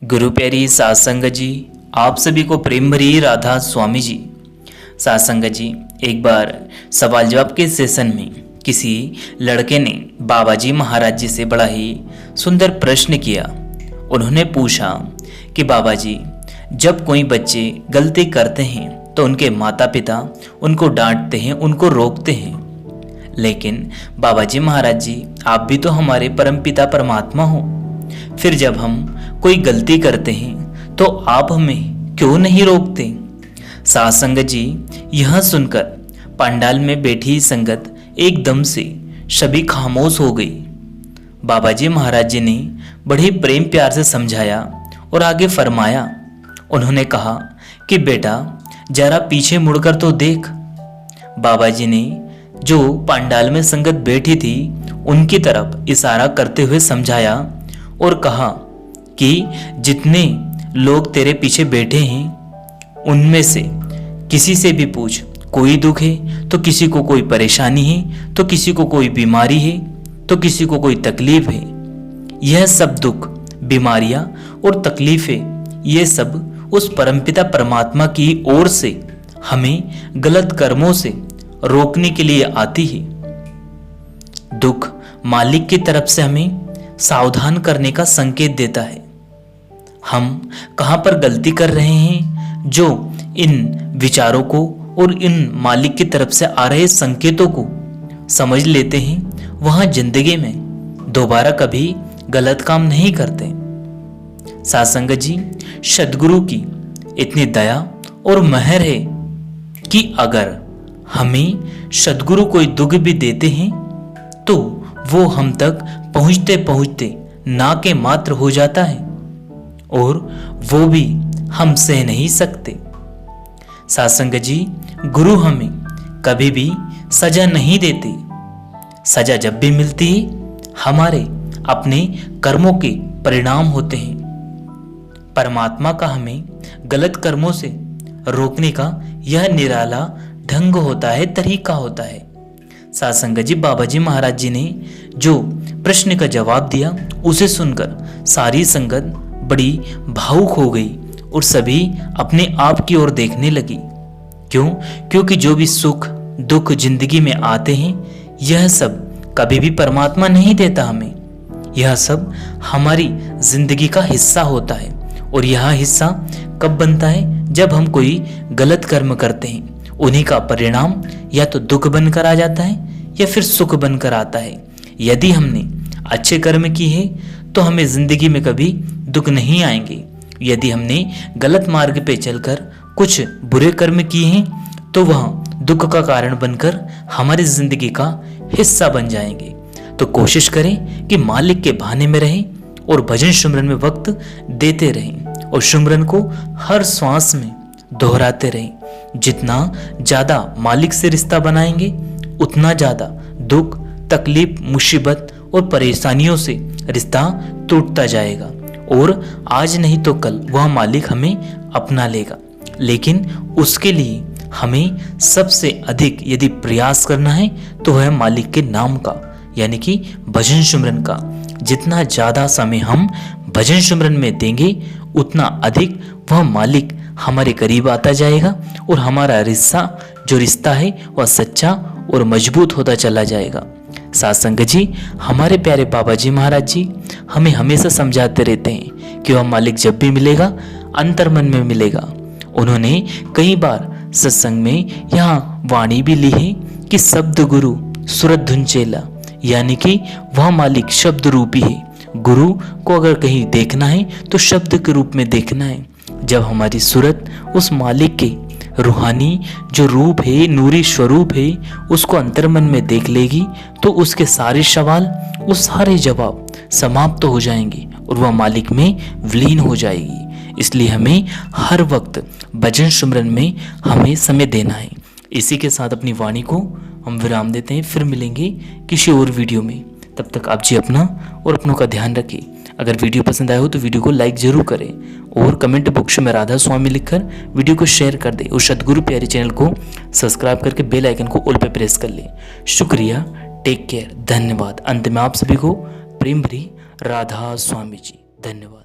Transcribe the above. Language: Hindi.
गुरु प्यारी सात संगत जी, आप सभी को प्रेम भरी राधा स्वामी जी। सात संगत जी, एक बार सवाल जवाब के सेशन में किसी लड़के ने बाबा जी महाराज जी से बड़ा ही सुंदर प्रश्न किया। उन्होंने पूछा कि बाबा जी, जब कोई बच्चे गलती करते हैं तो उनके माता पिता उनको डांटते हैं, उनको रोकते हैं, लेकिन बाबा जी महाराज जी, आप भी तो हमारे परम पिता परमात्मा हो। फिर जब हम कोई गलती करते हैं तो आप हमें क्यों नहीं रोकते? सात संगत जी, यह सुनकर पंडाल में बैठी संगत एकदम से सभी खामोश हो गई। बाबा जी महाराज जी ने बड़े प्रेम प्यार से समझाया और आगे फरमाया। उन्होंने कहा कि बेटा, जरा पीछे मुड़कर तो देख। बाबा जी ने जो पंडाल में संगत बैठी थी उनकी तरफ इशारा करते हुए समझाया और कहा कि जितने लोग तेरे पीछे बैठे हैं उनमें से किसी से भी पूछ, कोई दुख है तो किसी को कोई परेशानी है, तो किसी को कोई बीमारी है, तो किसी को कोई तकलीफ है। यह सब दुख, बीमारियां और तकलीफें, ये सब उस परमपिता परमात्मा की ओर से हमें गलत कर्मों से रोकने के लिए आती है। दुख मालिक की तरफ से हमें सावधान करने का संकेत देता है। हम कहां पर गलती कर रहे हैं, जो इन विचारों को और इन मालिक की तरफ से आ रहे संकेतों को समझ लेते हैं, वहां जिंदगी में दोबारा कभी गलत काम नहीं करते। सात संगत जी, सद्गुरु की इतनी दया और मेहर है कि अगर हमें सद्गुरु कोई दुख भी देते हैं तो वो हम तक पहुंचते पहुंचते ना के मात्र हो जाता है और वो भी हम सह नहीं सकते। सात संगत जी, गुरु हमें कभी भी सजा नहीं देते। सजा जब भी मिलती है हमारे अपने कर्मों के परिणाम होते हैं। परमात्मा का हमें गलत कर्मों से रोकने का यह निराला ढंग होता है, तरीका होता है। सात संगत जी, बाबा जी महाराज जी ने जो प्रश्न का जवाब दिया उसे सुनकर सारी संगत बड़ी भावुक हो गई और सभी अपने आप की ओर देखने लगी। क्यों? क्योंकि जो भी सुख दुख जिंदगी में आते हैं, यह सब कभी भी परमात्मा नहीं देता हमें। यह सब हमारी जिंदगी का हिस्सा होता है और यह हिस्सा कब बनता है? जब हम कोई गलत कर्म करते हैं। उन्हीं का परिणाम या तो दुख बनकर आ जाता है या फिर सुख बनकर आता है। यदि हमने अच्छे कर्म किए हैं तो हमें जिंदगी में कभी दुख नहीं आएंगे। यदि हमने गलत मार्ग पे चलकर कुछ बुरे कर्म किए हैं तो वह दुख का कारण बनकर हमारी जिंदगी का हिस्सा बन जाएंगे। तो कोशिश करें कि मालिक के बहाने में रहें और भजन सुमरन में वक्त देते रहें और सुमरन को हर श्वास में दोहराते रहें। जितना ज्यादा मालिक से रिश्ता बनाएंगे उतना ज्यादा दुख तकलीफ मुसीबत और परेशानियों से रिश्ता टूटता जाएगा और आज नहीं तो कल वह मालिक हमें अपना लेगा। लेकिन उसके लिए हमें सबसे अधिक यदि प्रयास करना है तो वह मालिक के नाम का, यानी कि भजन सुमरन का। जितना ज्यादा समय हम भजन सुमरन में देंगे उतना अधिक वह मालिक हमारे करीब आता जाएगा और हमारा रिश्ता है वह सच्चा और मजबूत होता चला जाएगा। सात संगत जी, हमारे प्यारे बाबा जी महाराज जी हमें हमेशा समझाते रहते हैं कि वह मालिक जब भी मिलेगा अंतर्मन में मिलेगा। उन्होंने कई बार सत्संग में यहाँ वाणी भी ली है कि शब्द गुरु सुरत धुन चेला, यानी कि वह मालिक शब्द रूपी है। गुरु को अगर कहीं देखना है तो शब्द के रूप में देखना है। जब हमारी सूरत उस मालिक के रूहानी जो रूप है, नूरी स्वरूप है, उसको अंतर्मन में देख लेगी तो उसके सारे सवाल, वो सारे जवाब समाप्त हो जाएंगे और वह मालिक में विलीन हो जाएगी। इसलिए हमें हर वक्त भजन सुमरन में हमें समय देना है। इसी के साथ अपनी वाणी को हम विराम देते हैं। फिर मिलेंगे किसी और वीडियो में। तब तक आप जी अपना और अपनों का ध्यान रखें। अगर वीडियो पसंद आया हो तो वीडियो को लाइक जरूर करें और कमेंट बॉक्स में राधा स्वामी लिखकर वीडियो को शेयर कर दें और सद्गुरु प्यारे चैनल को सब्सक्राइब करके बेल आइकन को ऑल पे प्रेस कर लें। शुक्रिया, टेक केयर, धन्यवाद। अंत में आप सभी को प्रेम भरी राधा स्वामी जी। धन्यवाद।